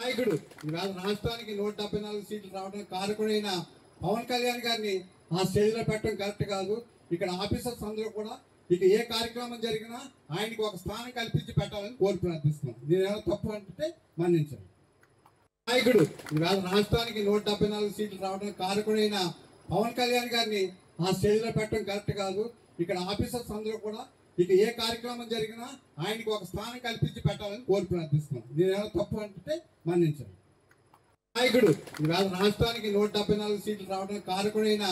నాయకుడు ఈవేళ రాష్ట్రానికి 174 సీట్లు రావడానికి కారకుడైన పవన్ కళ్యాణ్ గారిని ఆ స్టేజ్లో పెట్టడం కరెక్ట్ కాదు. ఇక్కడ ఆఫీసర్స్ అందరూ కూడా ఇక ఏ కార్యక్రమం జరిగినా ఆయనకి ఒక స్థానం కల్పించి పెట్టాలని కోరి ప్రార్థిస్తున్నాం. నేనేమైనా తప్పు అంటే మన్నించండి. నాయకుడు ఈవేళ రాష్ట్రానికి 174 సీట్లు రావడానికి కారకుడైన పవన్ కళ్యాణ్ గారిని ఆ స్టేజ్లో పెట్టడం కరెక్ట్ కాదు. ఇక్కడ ఆఫీసర్స్ అందరూ కూడా ఇక ఏ కార్యక్రమం జరిగినా ఆయనకి ఒక స్థానం కల్పించి పెట్టాలని కోరి ప్రార్థిస్తున్నాం. నేనేమైనా తప్పు అంటే మన్నించండి. నాయకుడు ఈవేళ రాష్ట్రానికి 174 సీట్లు రావడానికి కారకుడైన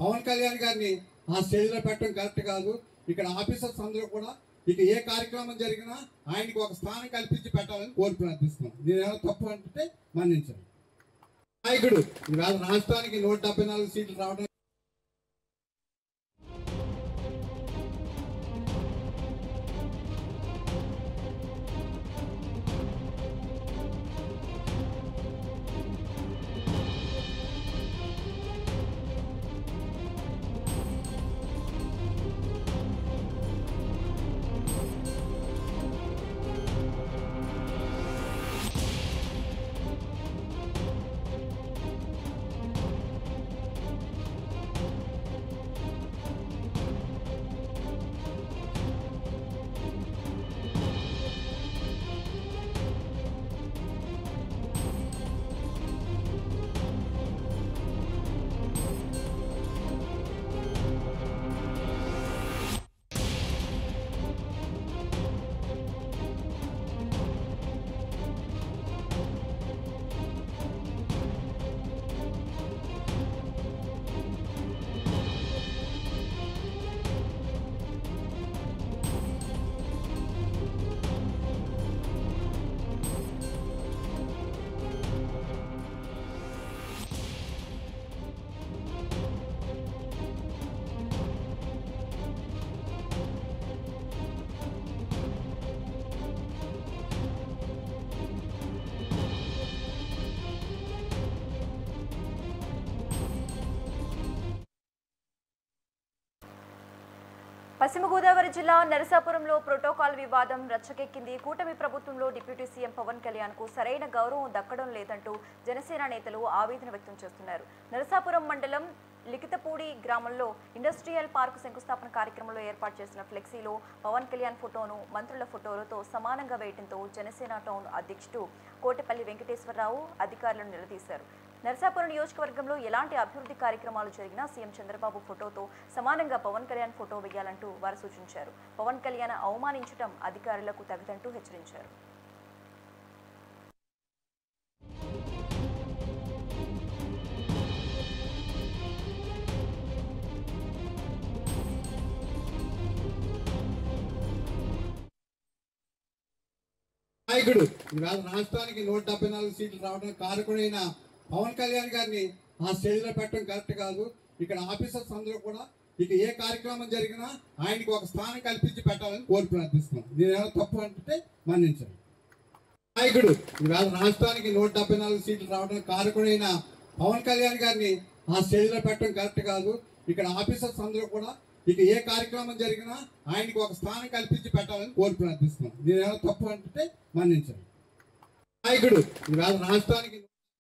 పవన్ కళ్యాణ్ గారిని ఆ స్టేజ్లో పెట్టడం కరెక్ట్ కాదు. ఇక్కడ ఆఫీసర్స్ అందరూ కూడా ఇక ఏ కార్యక్రమం జరిగినా ఆయనకి ఒక స్థానం కల్పించి పెట్టాలని కోరి ప్రార్థిస్తున్నాం. నేనేమైనా తప్పు అంటే మన్నించండి. నాయకుడు ఈవేళ రాష్ట్రానికి 174 సీట్లు రావడానికి పశ్చిమ గోదావరి జిల్లా నరసాపురంలో ప్రోటోకాల్ వివాదం రచ్చకెక్కింది. కూటమి ప్రభుత్వంలో డిప్యూటీ సీఎం పవన్ కళ్యాణ్ కు సరైన గౌరవం దక్కడం లేదంటూ జనసేన నేతలు ఆవేదన వ్యక్తం చేస్తున్నారు. నరసాపురం మండలం లిఖితపూడి గ్రామంలో ఇండస్ట్రియల్ పార్క్ శంకుస్థాపన కార్యక్రమంలో ఏర్పాటు చేసిన ఫ్లెక్సీలో పవన్ కళ్యాణ్ ఫోటోను మంత్రుల ఫోటోలతో సమానంగా వేయడంతో జనసేన టౌన్ అధ్యక్షుడు కోటపల్లి వెంకటేశ్వరరావు అధికారులను నిలదీశారు. నరసాపురం నియోజకవర్గంలో ఎలాంటి అభివృద్ధి కార్యక్రమాలు జరిగినా సీఎం చంద్రబాబు ఫోటోతో సమానంగా పవన్ కళ్యాణ్ ఫోటో వేయాలంటూ వారు సూచించారు. పవన్ కళ్యాణ్ అవమానించడం అధికారులకు తగదంటూ హెచ్చరించారు. నాయకుడు ఈవేళ రాష్ట్రానికి 174 సీట్లు రావడానికి కారకుడైన పవన్ కళ్యాణ్ గారిని ఆ స్టేజ్లో పెట్టడం కరెక్ట్ కాదు. ఇక్కడ ఆఫీసర్స్ అందరూ కూడా ఇక ఏ కార్యక్రమం జరిగినా ఆయనకి ఒక స్థానం కల్పించి పెట్టాలని కోరి ప్రార్థిస్తున్నాం. నేనేమైనా తప్పు అంటే మన్నించండి. నాయకుడు ఈవేళ రాష్ట్రానికి 174 సీట్లు రావడానికి కారకుడైన పవన్ కళ్యాణ్ గారిని ఆ స్టేజ్లో పెట్టడం కరెక్ట్ కాదు. ఇక్కడ ఆఫీసర్స్ అందరూ కూడా ఇక ఏ కార్యక్రమం జరిగినా ఆయనకి ఒక స్థానం కల్పించి పెట్టాలని కోరి ప్రార్థిస్తున్నాం. నేనేమైనా తప్పు అంటే మన్నించండి. నాయకుడు ఈవేళ రాష్ట్రానికి